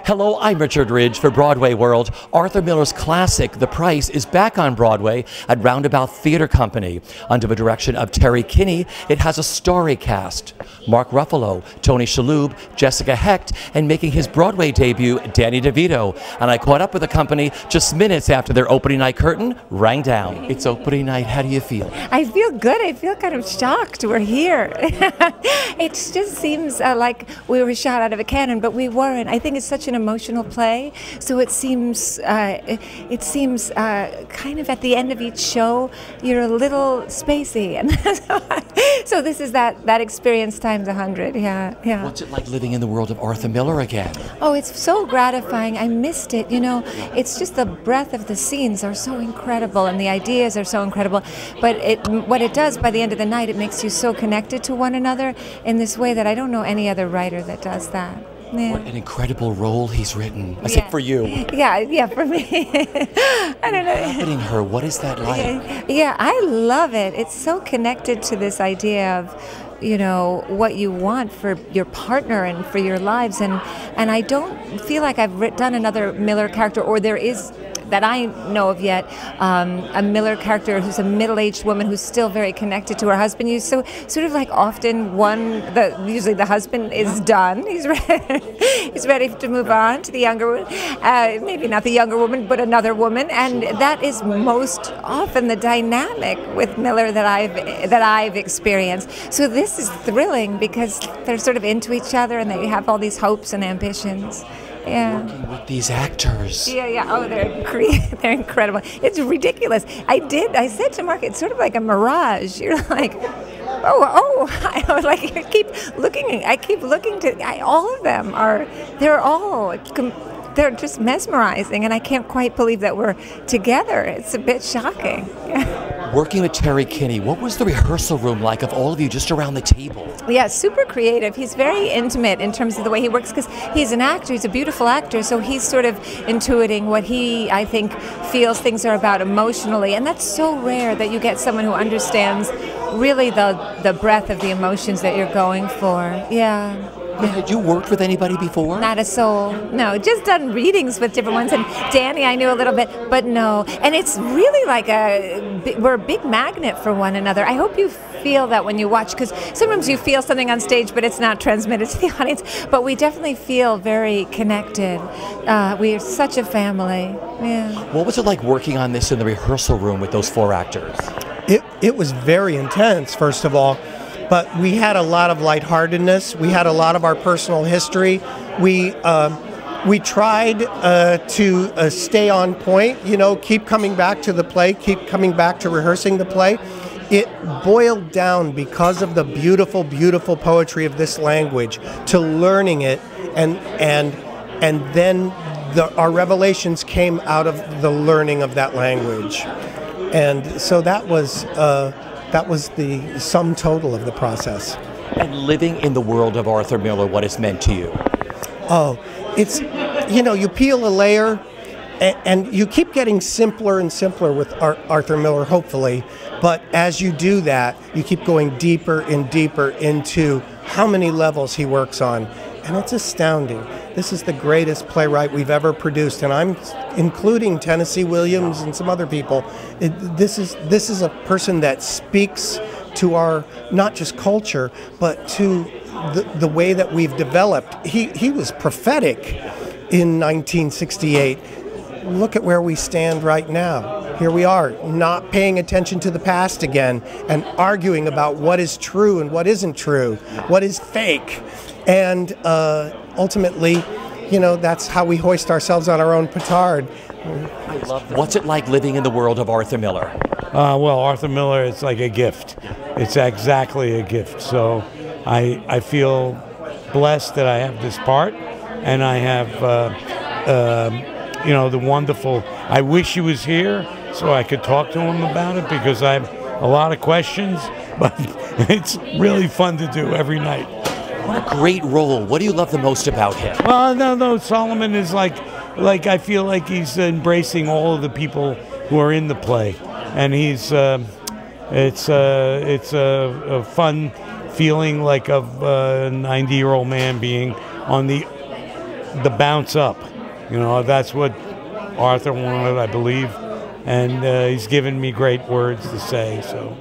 Hello, I'm Richard Ridge for Broadway World. Arthur Miller's classic, The Price, is back on Broadway at Roundabout Theatre Company. Under the direction of Terry Kinney, it has a starry cast. Mark Ruffalo, Tony Shalhoub, Jessica Hecht, and making his Broadway debut, Danny DeVito. And I caught up with the company just minutes after their opening night curtain rang down. It's opening night. How do you feel? I feel good. I feel kind of shocked we're here. It just seems like we were shot out of a cannon, but we weren't. I think it's such an emotional play, so it seems kind of at the end of each show you're a little spacey, and so this is that experience times 100. Yeah. What's it like living in the world of Arthur Miller again? Oh, it's so gratifying. I missed it. You know, it's just the breadth of the scenes are so incredible, and the ideas are so incredible. But what it does by the end of the night, it makes you so connected to one another in this way that I don't know any other writer that does that. Yeah. What an incredible role he's written. I said for you. Yeah, for me. I don't know. Accompanying her, what is that like? Yeah, I love it. It's so connected to this idea of, you know, what you want for your partner and for your lives, and I don't feel like I've done another Miller character, or there is that I know of yet, a Miller character who's a middle-aged woman who's still very connected to her husband. You sort of like often usually the husband is done. He's ready to move on to the younger woman, maybe not the younger woman, but another woman, and that is most often the dynamic with Miller that I've experienced. So this is thrilling because they're sort of into each other and they have all these hopes and ambitions. Yeah. Working with these actors. Yeah. Oh, they're incredible. It's ridiculous. I said to Mark, it's sort of like a mirage. You're like, oh. I was like, I keep looking to. All of them they're just mesmerizing, and I can't quite believe that we're together. It's a bit shocking. Working with Terry Kinney, what was the rehearsal room like of all of you just around the table? Yeah, super creative. He's very intimate in terms of the way he works because he's an actor. He's a beautiful actor, so he's sort of intuiting what he, I think, feels things are about emotionally, and that's so rare that you get someone who understands really the breadth of the emotions that you're going for. Yeah. Had you worked with anybody before? Not a soul. No, just done readings with different ones. And Danny, I knew a little bit, but no. And it's really like we're a big magnet for one another. I hope you feel that when you watch, because sometimes you feel something on stage, but it's not transmitted to the audience. But we definitely feel very connected. We are such a family. Yeah. What was it like working on this in the rehearsal room with those 4 actors? It was very intense, first of all. But we had a lot of lightheartedness. We had a lot of our personal history. We tried to stay on point, you know, keep coming back to the play, keep coming back to rehearsing the play. It boiled down because of the beautiful, beautiful poetry of this language to learning it, and then our revelations came out of the learning of that language, and so that was the sum total of the process. And living in the world of Arthur Miller, what it's meant to you? Oh, it's, you know, you peel a layer and you keep getting simpler and simpler with Arthur Miller, hopefully. But as you do that, you keep going deeper and deeper into how many levels he works on. And it's astounding. This is the greatest playwright we've ever produced, and I'm including Tennessee Williams and some other people. This is a person that speaks to our, not just culture, but to the way that we've developed. He was prophetic in 1968. Look at where we stand right now. Here we are, not paying attention to the past again and arguing about what is true and what isn't true, what is fake. And ultimately, you know, that's how we hoist ourselves on our own petard. I love that. What's it like living in the world of Arthur Miller? Well, Arthur Miller, it's like a gift. It's exactly a gift. So I feel blessed that I have this part, and I have, you know, the wonderful. I wish he was here so I could talk to him about it, because I have a lot of questions, but it's really fun to do every night. What a great role. What do you love the most about him? Well, no, Solomon is like I feel like he's embracing all of the people who are in the play, and he's it's a fun feeling like of a 90-year-old man being on the the bounce up. You know, that's what Arthur wanted, I believe, and he's given me great words to say. So,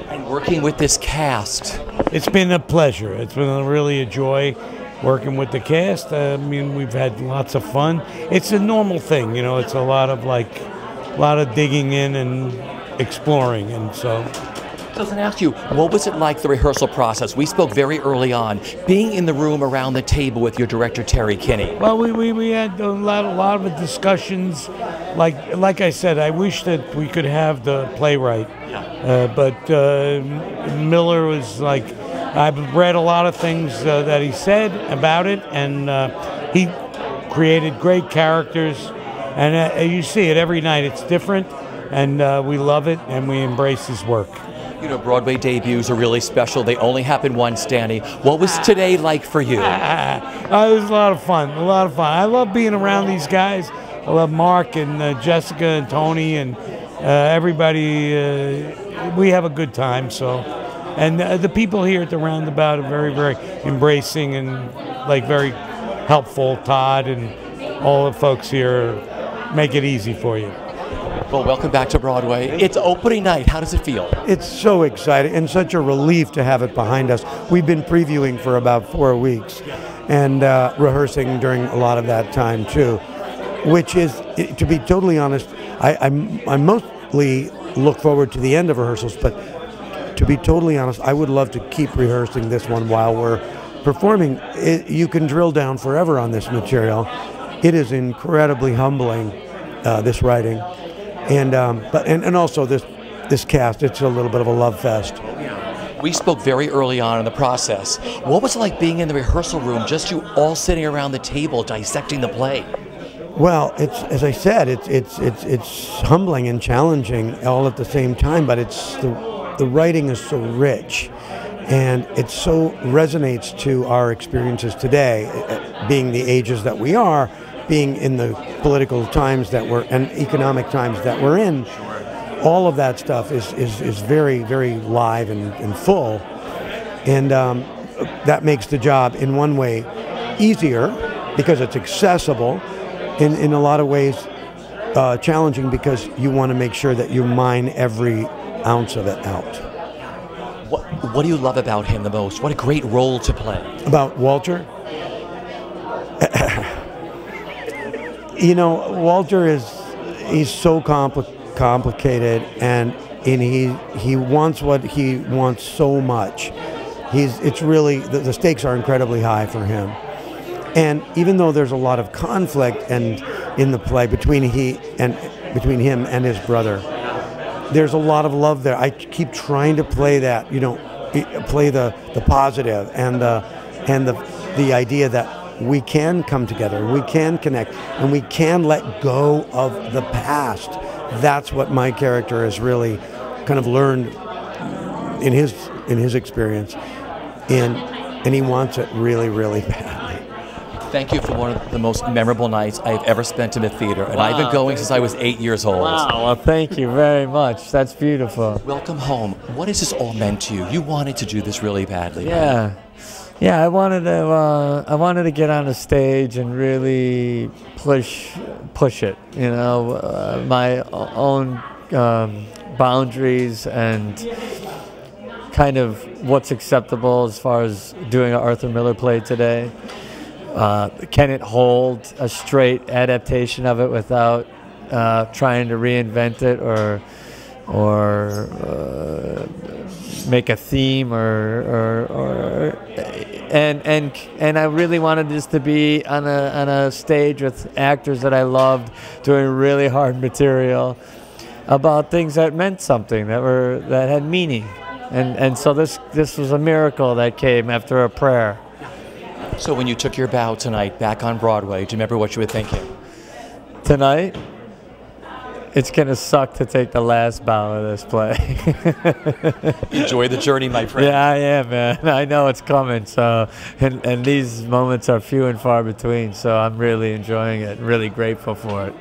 and working with this cast, it's been a pleasure. It's been really a joy working with the cast. I mean, we've had lots of fun. It's a normal thing, you know. It's a lot of digging in and exploring, and so. So I was going to ask you, what was it like, the rehearsal process? We spoke very early on, being in the room around the table with your director, Terry Kinney. Well, we had a lot of discussions. Like I said, I wish that we could have the playwright. But Miller was like, I've read a lot of things that he said about it, and he created great characters. And you see it every night. It's different, and we love it, and we embrace his work. You know, Broadway debuts are really special. They only happen once, Danny. What was today like for you? It was a lot of fun, I love being around these guys. I love Mark and Jessica and Tony and everybody. We have a good time, so. And the people here at the Roundabout are very, very embracing and like very helpful. Todd and all the folks here make it easy for you. Well, welcome back to Broadway. It's opening night. How does it feel? It's so exciting and such a relief to have it behind us. We've been previewing for about 4 weeks and rehearsing during a lot of that time too, which is, to be totally honest, I mostly look forward to the end of rehearsals, but to be totally honest, I would love to keep rehearsing this one while we're performing. You can drill down forever on this material. It is incredibly humbling, this writing. And also this cast, it's a little bit of a love fest. We spoke very early on in the process. What was it like being in the rehearsal room, just you all sitting around the table dissecting the play? Well, it's, as I said, it's humbling and challenging all at the same time. But it's the writing is so rich, and it so resonates to our experiences today, being the ages that we are. Being in the political times that we're and economic times that we're in, all of that stuff is very, very live and full, and that makes the job in one way easier because it's accessible, in a lot of ways challenging because you want to make sure that you mine every ounce of it out. What do you love about him the most? What a great role to play. About Walter? You know, Walter he's so complicated, and he wants what he wants so much. It's really, the stakes are incredibly high for him. And even though there's a lot of conflict in the play between him and his brother, there's a lot of love there. I keep trying to play that, you know, play the positive and the idea that we can come together, we can connect, and we can let go of the past. That's what my character has really kind of learned in his experience, and he wants it really, really badly. Thank you for one of the most memorable nights I've ever spent in a theater, and I've been going since I was 8 years old. Wow, well, thank you very much. That's beautiful. Welcome home. What has this all meant to you? You wanted to do this really badly. Yeah, I wanted to get on a stage and really push it, you know, my own boundaries and kind of what's acceptable as far as doing an Arthur Miller play today. Can it hold a straight adaptation of it without trying to reinvent it or make a theme and I really wanted this to be on a stage with actors that I loved, doing really hard material about things that meant something, that had meaning, and so this was a miracle that came after a prayer. So when you took your bow tonight back on Broadway, do you remember what you were thinking? Tonight, it's going to suck to take the last bow of this play. Enjoy the journey, my friend. Yeah, I am, man. I know it's coming. So, and these moments are few and far between. So I'm really enjoying it. Really grateful for it.